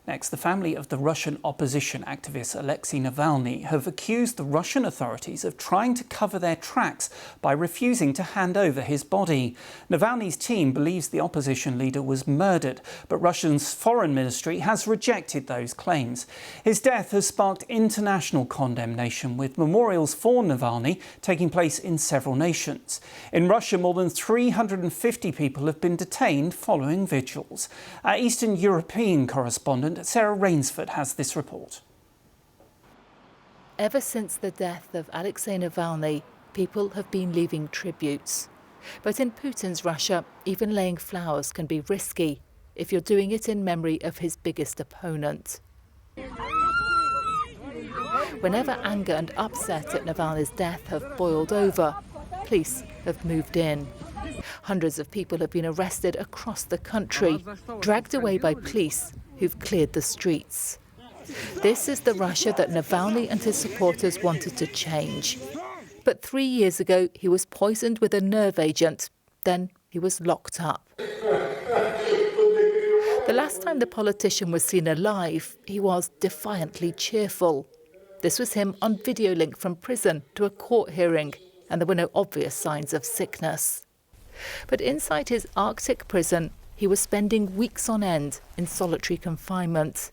Next, the family of the Russian opposition activist Alexei Navalny have accused the Russian authorities of trying to cover their tracks by refusing to hand over his body. Navalny's team believes the opposition leader was murdered, but Russia's foreign ministry has rejected those claims. His death has sparked international condemnation, with memorials for Navalny taking place in several nations. In Russia, more than 350 people have been detained following vigils. Our Eastern European correspondent Sarah Rainsford has this report. Ever since the death of Alexei Navalny, people have been leaving tributes. But in Putin's Russia, even laying flowers can be risky if you're doing it in memory of his biggest opponent. Whenever anger and upset at Navalny's death have boiled over, police have moved in. Hundreds of people have been arrested across the country, dragged away by police who've cleared the streets. This is the Russia that Navalny and his supporters wanted to change. But 3 years ago, he was poisoned with a nerve agent. Then he was locked up. The last time the politician was seen alive, he was defiantly cheerful. This was him on video link from prison to a court hearing, and there were no obvious signs of sickness. But inside his Arctic prison, he was spending weeks on end in solitary confinement.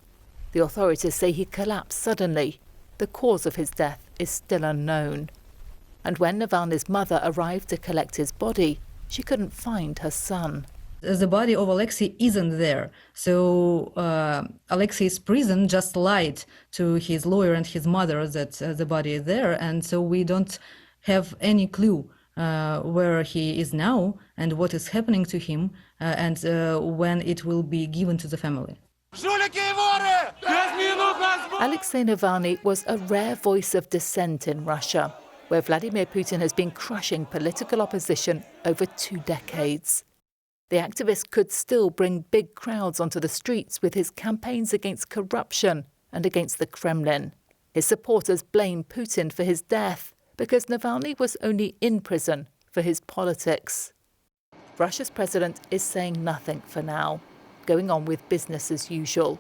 The authorities say he collapsed suddenly. The cause of his death is still unknown. And when Navalny's mother arrived to collect his body, she couldn't find her son. The body of Alexei isn't there. So Alexei's prison just lied to his lawyer and his mother that the body is there. And so we don't have any clue where he is now and what is happening to him and when it will be given to the family. Alexei Navalny was a rare voice of dissent in Russia, where Vladimir Putin has been crushing political opposition over 2 decades. The activist could still bring big crowds onto the streets with his campaigns against corruption and against the Kremlin. His supporters blame Putin for his death because Navalny was only in prison for his politics. Russia's president is saying nothing for now, going on with business as usual.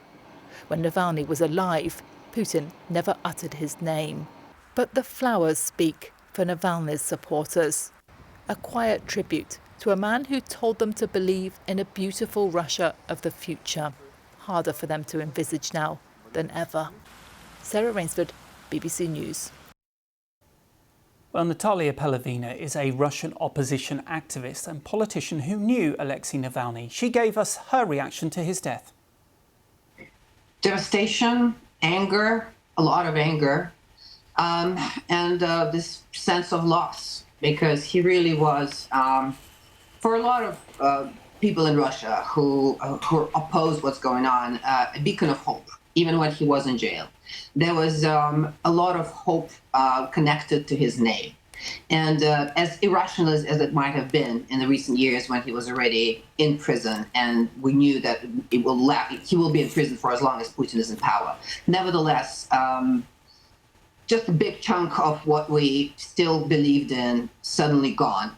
When Navalny was alive, Putin never uttered his name. But the flowers speak for Navalny's supporters. A quiet tribute to a man who told them to believe in a beautiful Russia of the future. Harder for them to envisage now than ever. Sarah Rainsford, BBC News. Well, Natalia Pelovina is a Russian opposition activist and politician who knew Alexei Navalny. She gave us her reaction to his death. Devastation, anger, a lot of anger, and this sense of loss, because he really was, for a lot of people in Russia who oppose what's going on, a beacon of hope, even when he was in jail. There was a lot of hope connected to his name. And as irrational as it might have been in the recent years when he was already in prison, and we knew that he will be in prison for as long as Putin is in power. Nevertheless, just a big chunk of what we still believed in suddenly gone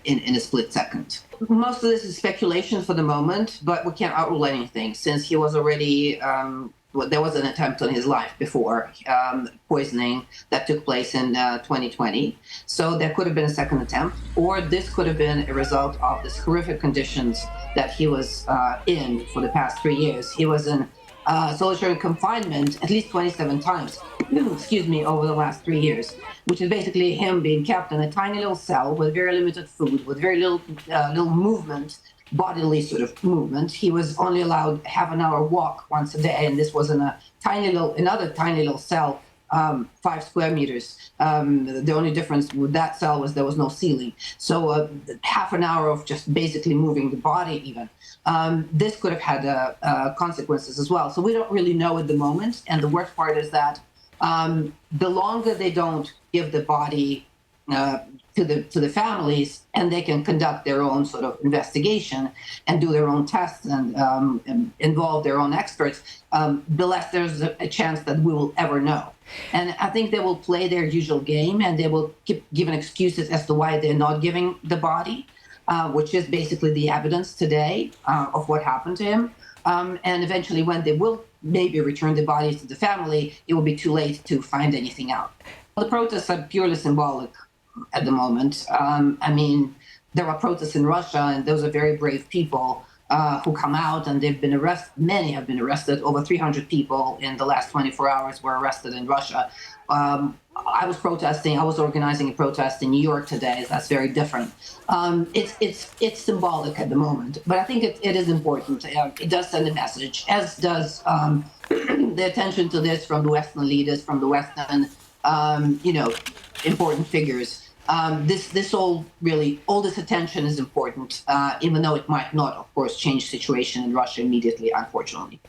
in a split second. Most of this is speculation for the moment, but we can't outrule anything since he was already there was an attempt on his life before poisoning that took place in 2020. So there could have been a second attempt, or this could have been a result of the horrific conditions that he was in for the past 3 years. He was in solitary confinement at least 27 times, excuse me, over the last 3 years, which is basically him being kept in a tiny little cell with very limited food, with very little movement, bodily sort of movement. He was only allowed half an hour walk once a day, and this was in another tiny little cell, 5 square meters. The only difference with that cell was there was no ceiling. So half an hour of just basically moving the body even. This could have had consequences as well. So we don't really know at the moment. And the worst part is that the longer they don't give the body to the families, and they can conduct their own sort of investigation and do their own tests and involve their own experts, the less there's a chance that we will ever know. And I think they will play their usual game, and they will keep giving excuses as to why they're not giving the body, which is basically the evidence today of what happened to him. And eventually, when they will maybe return the bodies to the family, it will be too late to find anything out. The protests are purely symbolic at the moment. I mean, there are protests in Russia, and those are very brave people who come out, and they've been arrested. Many have been arrested. Over 300 people in the last 24 hours were arrested in Russia. I was protesting. I was organizing a protest in New York today. That's very different. It's symbolic at the moment, but I think it is important. It does send a message, as does the attention to this from the Western leaders, from the Western, important figures. All this attention is important, even though it might not, of course, change the situation in Russia immediately, unfortunately.